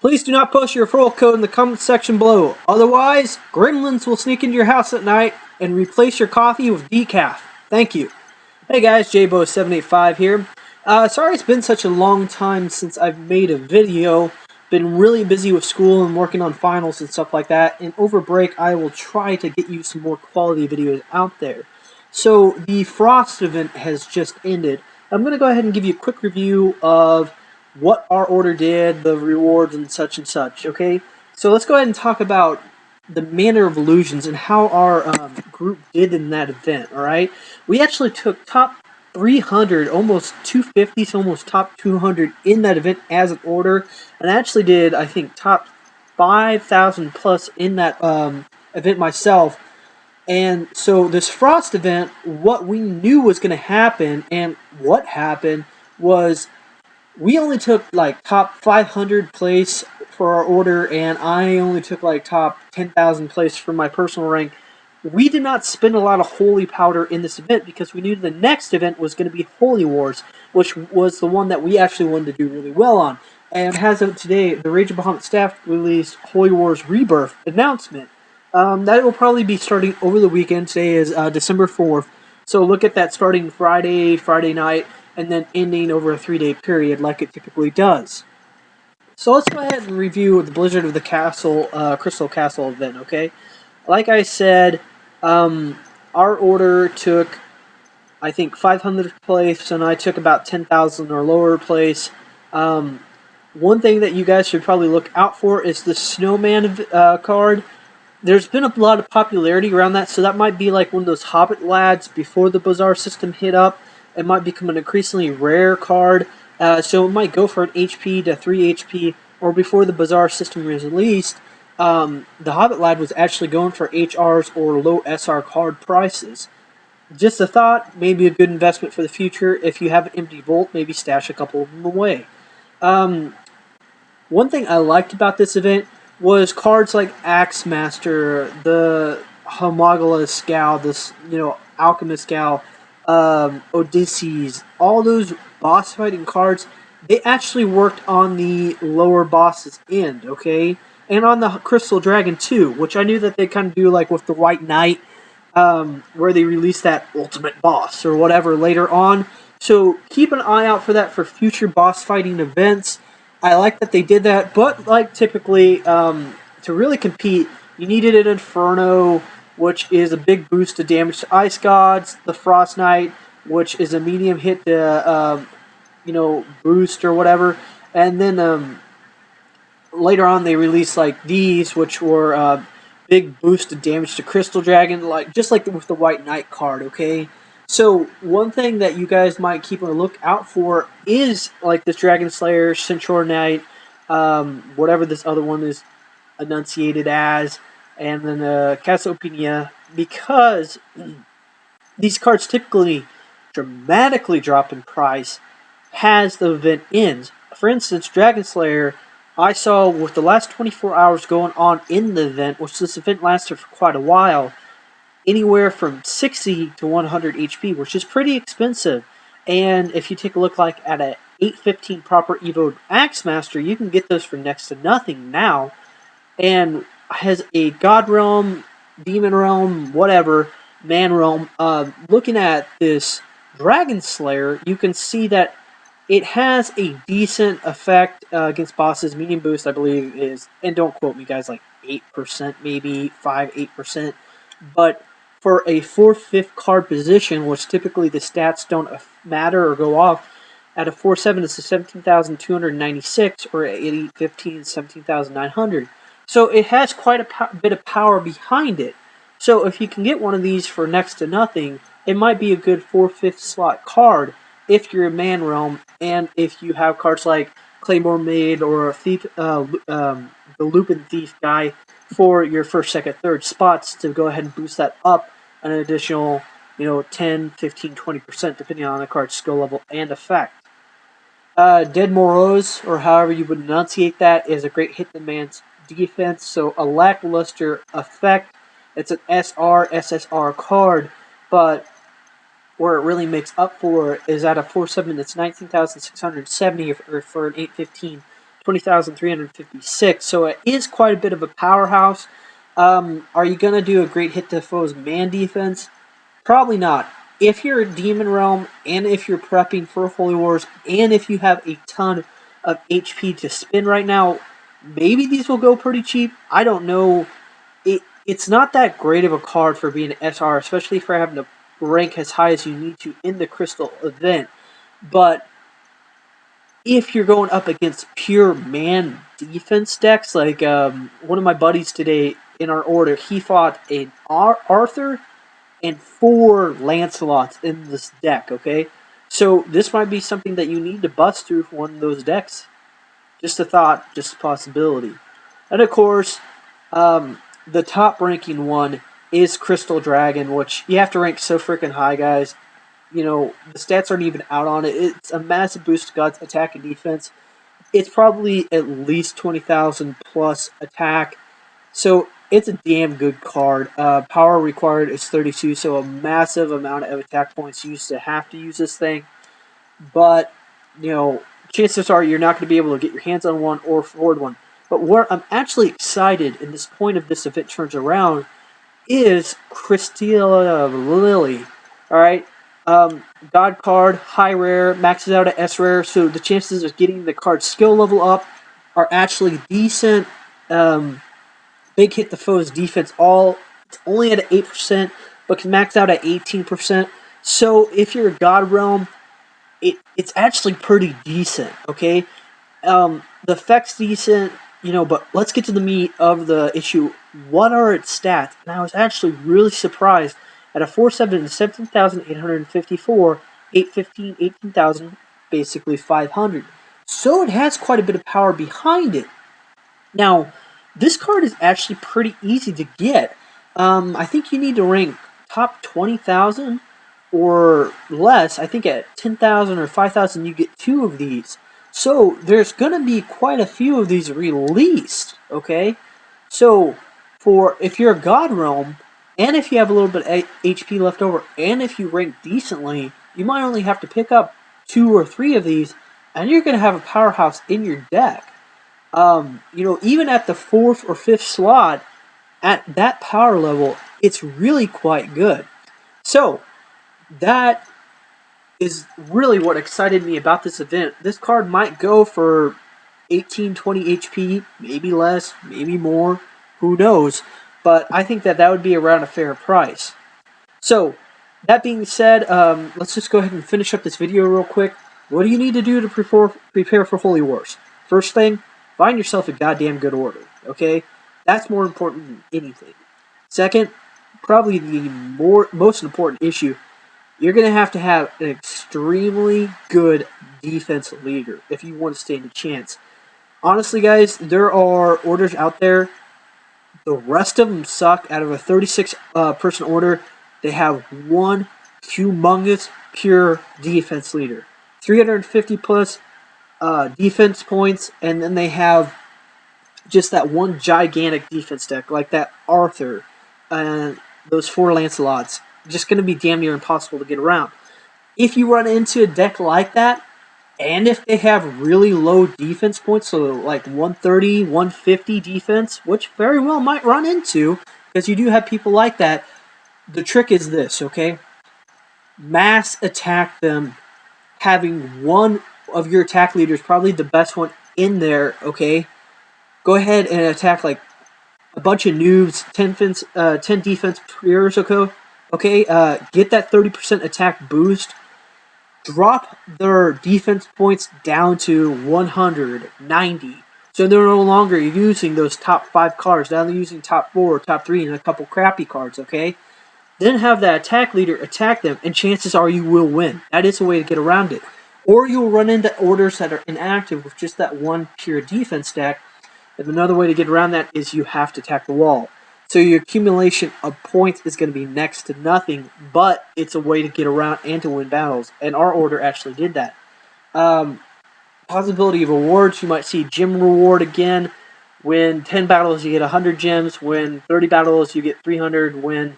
Please do not post your referral code in the comment section below. Otherwise, gremlins will sneak into your house at night and replace your coffee with decaf. Thank you. Hey guys, Jaybo785 here. Sorry it's been such a long time since I've made a video. Been really busy with school and working on finals and stuff like that. And over break, I will try to get you some more quality videos out there. So, the Frost event has just ended. I'm going to go ahead and give you a quick review of what our order did, the rewards, and such, okay? So let's go ahead and talk about the Manor of Illusions and how our group did in that event, alright? We actually took top 300, almost 250 to almost top 200 in that event as an order, and I actually did, I think, top 5,000 plus in that event myself. And so this Frost event, what we knew was going to happen, and what happened was we only took like top 500 place for our order, and I only took like top 10,000 place for my personal rank. We did not spend a lot of holy powder in this event because we knew the next event was going to be Holy Wars, which was the one that we actually wanted to do really well on. And as of today, the Rage of Bahamut staff released Holy Wars Rebirth announcement. That will probably be starting over the weekend. Today is December 4th. So look at that starting Friday night, and then ending over a 3-day period like it typically does. So let's go ahead and review the Blizzard of the Castle, Crystal Castle event, okay? Like I said, our order took, I think, 500th place, and I took about 10,000 or lower place. One thing that you guys should probably look out for is the Snowman card. There's been a lot of popularity around that, so that might be like one of those Hobbit lads before the Bazaar system hit up. It might become an increasingly rare card, so it might go for an HP to 3 HP, or before the Bazaar system was released, the Hobbit lad was actually going for HRs or low SR card prices. Just a thought, maybe a good investment for the future. If you have an empty vault, maybe stash a couple of them away. One thing I liked about this event was cards like Axe Master, the Homogalus Gal, this, Alchemist Gal, Odysseus, all those boss fighting cards, they actually worked on the lower boss's end, okay? And on the Crystal Dragon too, which I knew that they kind of do like with the White Knight, where they release that ultimate boss or whatever later on. So keep an eye out for that for future boss fighting events. I like that they did that, but like typically, to really compete, you needed an Inferno, which is a big boost to damage to Ice Gods, the Frost Knight, which is a medium hit to, boost or whatever, and then later on they released like these, which were big boost to damage to Crystal Dragon, just like with the White Knight card, okay? So, one thing that you guys might keep a look out for is, like, this Dragon Slayer, Centaur Knight, whatever this other one is enunciated as, and then Cassiopeia, because these cards typically dramatically drop in price as the event ends. For instance, Dragon Slayer, I saw with the last 24 hours going on in the event, which this event lasted for quite a while, anywhere from 60 to 100 HP, which is pretty expensive. And if you take a look like at a 815 proper Evo Axe Master, you can get those for next to nothing now. And has a God Realm, Demon Realm, whatever, Man Realm. Looking at this Dragon Slayer, you can see that it has a decent effect against bosses. Medium boost, I believe, is, and don't quote me guys, like 8%, maybe 5-8%. But for a 4/5 card position, which typically the stats don't matter or go off, at a 4/7 it's a 17,296, or at 8/15 17,900. So it has quite a bit of power behind it. So if you can get one of these for next to nothing, it might be a good 4/5 slot card if you're a Man Realm, and if you have cards like Claymore Maid or Thief, the Lupin Thief guy for your first, second, third spots to go ahead and boost that up an additional, 10, 15, 20%, depending on the card's skill level and effect. Dead Morose, or however you would enunciate that, is a great hit demands defense, so a lackluster effect. It's an SR card, but where it really makes up for is at a 4/7 that's 19,670, or for an 8/15 20,356. So it is quite a bit of a powerhouse. Are you going to do a great hit to foe's man defense? Probably not. If you're a Demon Realm, and if you're prepping for Holy Wars, and if you have a ton of HP to spend right now, maybe these will go pretty cheap. I don't know. It's not that great of a card for being an SR, especially for having to rank as high as you need to in the Crystal event. But if you're going up against pure man defense decks, like one of my buddies today in our order, he fought an Arthur and 4 Lancelots in this deck, okay? So this might be something that you need to bust through for one of those decks. Just a thought, just a possibility. And of course, the top ranking one is Crystal Dragon, which you have to rank so freaking high, guys. You know, the stats aren't even out on it. It's a massive boost to God's attack and defense. It's probably at least 20,000 plus attack. So it's a damn good card. Power required is 32, so a massive amount of attack points used to have to use this thing. But, you know, chances are you're not going to be able to get your hands on one or afford one. But where I'm actually excited, and this point of this event turns around, is Christia Lily. Alright? God card, high rare, maxes out at S rare, so the chances of getting the card's skill level up are actually decent. Big hit the foe's defense it's only at 8%, but can max out at 18%. So if you're a God Realm, it's actually pretty decent, okay? The effect's decent, you know, but let's get to the meat of the issue. What are its stats? And I was actually really surprised at a 4/7 17,854, 8/15, 18,000, basically 500. So it has quite a bit of power behind it. Now, this card is actually pretty easy to get. I think you need to rank top 20,000 or less. I think at 10,000 or 5,000 you get 2 of these. So there's going to be quite a few of these released, okay? So if you're a God Realm, and if you have a little bit of HP left over, and if you rank decently, you might only have to pick up 2 or 3 of these, and you're going to have a powerhouse in your deck. You know, even at the 4th or 5th slot, at that power level, it's really quite good. So, that is really what excited me about this event. This card might go for 18, 20 HP, maybe less, maybe more, who knows. But I think that would be around a fair price. So, that being said, let's just go ahead and finish up this video real quick. What do you need to do to prepare for Holy Wars? First thing, find yourself a goddamn good order, okay? That's more important than anything. Second, probably the most important issue, you're going to have an extremely good defense leader if you want to stand a chance. Honestly, guys, there are orders out there. The rest of them suck. Out of a 36-person order, they have one humongous pure defense leader. 350 plus defense points, and then they have just that one gigantic defense deck, like that Arthur and those 4 Lancelots. Just going to be damn near impossible to get around. If you run into a deck like that, and if they have really low defense points, so like 130, 150 defense, which very well might run into, because you do have people like that, the trick is this, okay? Mass attack them, having one of your attack leaders, probably the best one in there, okay? Go ahead and attack like a bunch of noobs, 10 defense players, okay? Get that 30% attack boost. Drop their defense points down to 190. So they're no longer using those top 5 cards. Now they're using top 4, top 3, and a couple crappy cards, okay? Then have that attack leader attack them, and chances are you will win. That is a way to get around it. Or you'll run into orders that are inactive with just that one pure defense deck. And another way to get around that is you have to attack the wall. So your accumulation of points is going to be next to nothing, but it's a way to get around and to win battles. And our order actually did that. Possibility of awards, you might see gem reward again. Win 10 battles, you get 100 gems. Win 30 battles, you get 300. Win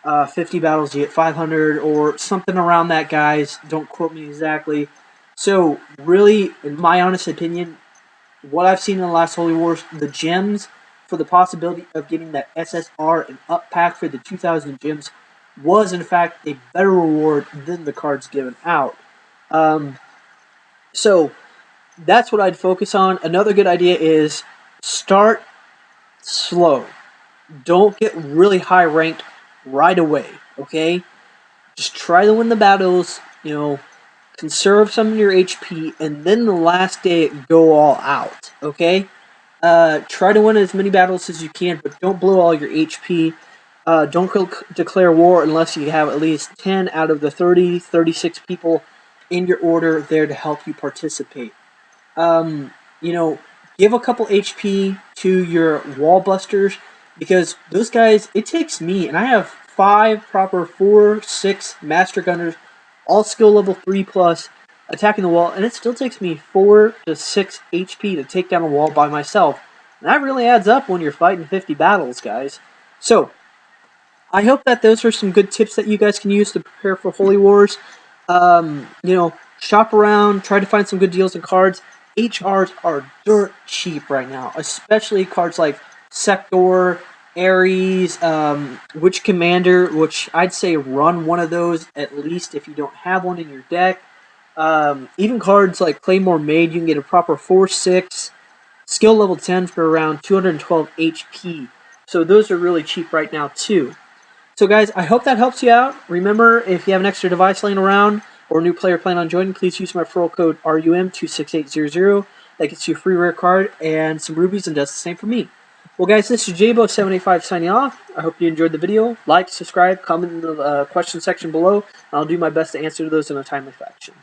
50 battles, you get 500, or something around that, guys. Don't quote me exactly. So, really, in my honest opinion, what I've seen in the last Holy Wars, the gems for the possibility of getting that SSR and up pack for the 2,000 gems was in fact a better reward than the cards given out. So that's what I'd focus on. Another good idea is start slow. Don't get really high ranked right away, okay? Just try to win the battles, conserve some of your HP, and then the last day go all out, okay? Try to win as many battles as you can, but don't blow all your HP. Don't declare war unless you have at least 10 out of the 36 people in your order there to help you participate. Um, you know, give a couple HP to your wall busters because those guys, it takes me, and I have 5 proper 4-6 master gunners, all skill level 3 plus, attacking the wall, and it still takes me 4 to 6 HP to take down a wall by myself. And that really adds up when you're fighting 50 battles, guys. So, I hope that those are some good tips that you guys can use to prepare for Holy Wars. Shop around, try to find some good deals and cards. HRs are dirt cheap right now, especially cards like Sector, Ares, Witch Commander, which I'd say run one of those at least if you don't have one in your deck. Even cards like Claymore Maid, you can get a proper 4-6, skill level 10 for around 212 HP. So those are really cheap right now too. So guys, I hope that helps you out. Remember, if you have an extra device laying around or a new player planning on joining, please use my referral code RUM26800. That gets you a free rare card and some rubies and does the same for me. Well guys, this is Jaybo785 signing off. I hope you enjoyed the video. Like, subscribe, comment in the question section below, and I'll do my best to answer those in a timely fashion.